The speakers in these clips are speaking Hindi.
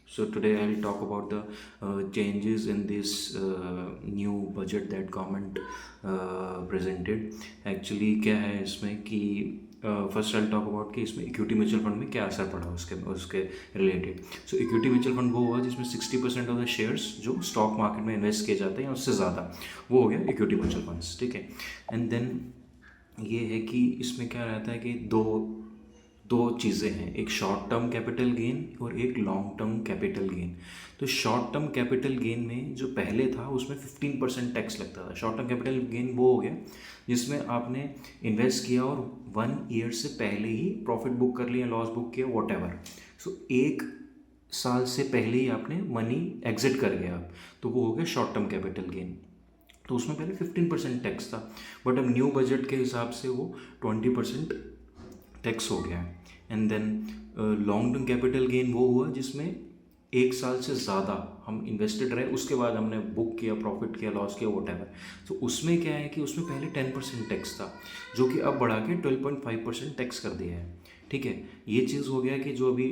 So today I'll talk about the changes in this new budget that government presented. Actually क्या है इसमें कि फर्स्ट आई टॉक अबाउट कि इसमें इक्विटी म्यूचुअल फंड में क्या असर पड़ा उसके उसके रिलेटेड. सो इक्विटी म्यूचुअल फंड वो हुआ जिसमें 60% ऑफ द शेयर्स जो स्टॉक मार्केट में इन्वेस्ट किए जाते हैं उससे ज़्यादा, वो हो गया इक्विटी म्यूचुअल फंड्स. ठीक है. एंड देन ये है कि इसमें क्या रहता है कि दो दो चीज़ें हैं, एक शॉर्ट टर्म कैपिटल गेन और एक लॉन्ग टर्म कैपिटल गेन. तो शॉर्ट टर्म कैपिटल गेन में जो पहले था उसमें 15% टैक्स लगता था. शॉर्ट टर्म कैपिटल गेन वो हो गया जिसमें आपने इन्वेस्ट किया और 1 ईयर से पहले ही प्रॉफिट बुक कर लिया, लॉस बुक किया, वॉट एवर. सो 1 साल से पहले ही आपने मनी एग्जिट कर गया आप, तो वो हो गया शॉर्ट टर्म कैपिटल गेन. तो उसमें पहले 15% टैक्स था, बट अब न्यू बजट के हिसाब से वो 20% टैक्स हो गया है. And then long term capital gain वो हुआ जिसमें 1 साल से ज़्यादा हम इन्वेस्टेड रहे, उसके बाद हमने बुक किया, प्रॉफिट किया, लॉस किया, वॉट एवर. तो उसमें क्या है कि उसमें पहले 10% टैक्स था जो कि अब बढ़ा के 12.5% टैक्स कर दिया है. ठीक है. ये चीज़ हो गया कि जो अभी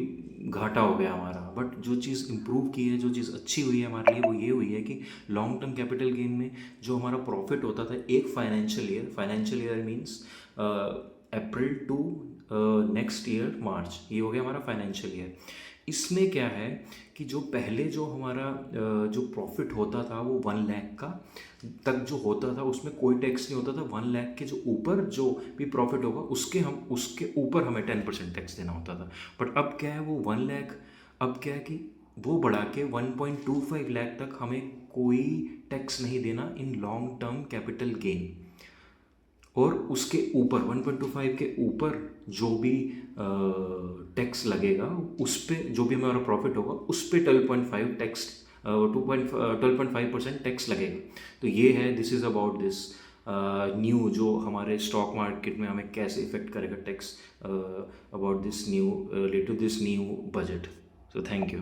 घाटा हो गया हमारा, बट जो चीज़ इम्प्रूव की है, जो चीज़ अच्छी हुई है हमारे लिए, वो ये हुई है कि लॉन्ग टर्म कैपिटल गेन में जो हमारा प्रॉफिट होता था एक financial year means April to next year March, ये हो गया हमारा फाइनेंशियल ईयर. इसमें क्या है कि जो पहले जो हमारा जो प्रॉफिट होता था वो 1 लाख का तक जो होता था उसमें कोई टैक्स नहीं होता था. 1 लाख के जो ऊपर जो भी प्रॉफिट होगा उसके ऊपर हमें 10% टैक्स देना होता था. बट अब क्या है, वो 1 लाख अब क्या है कि वो बढ़ा के 1.25 लाख तक हमें कोई टैक्स नहीं देना in long term capital gain. और उसके ऊपर 1.25 के ऊपर जो भी टैक्स लगेगा उस पर, जो भी हमारा प्रॉफिट होगा उस पर 12.5% टैक्स लगेगा. तो ये है, this is about this new जो हमारे स्टॉक मार्केट में हमें कैसे इफेक्ट करेगा tax, about this new related to this new budget. So thank you.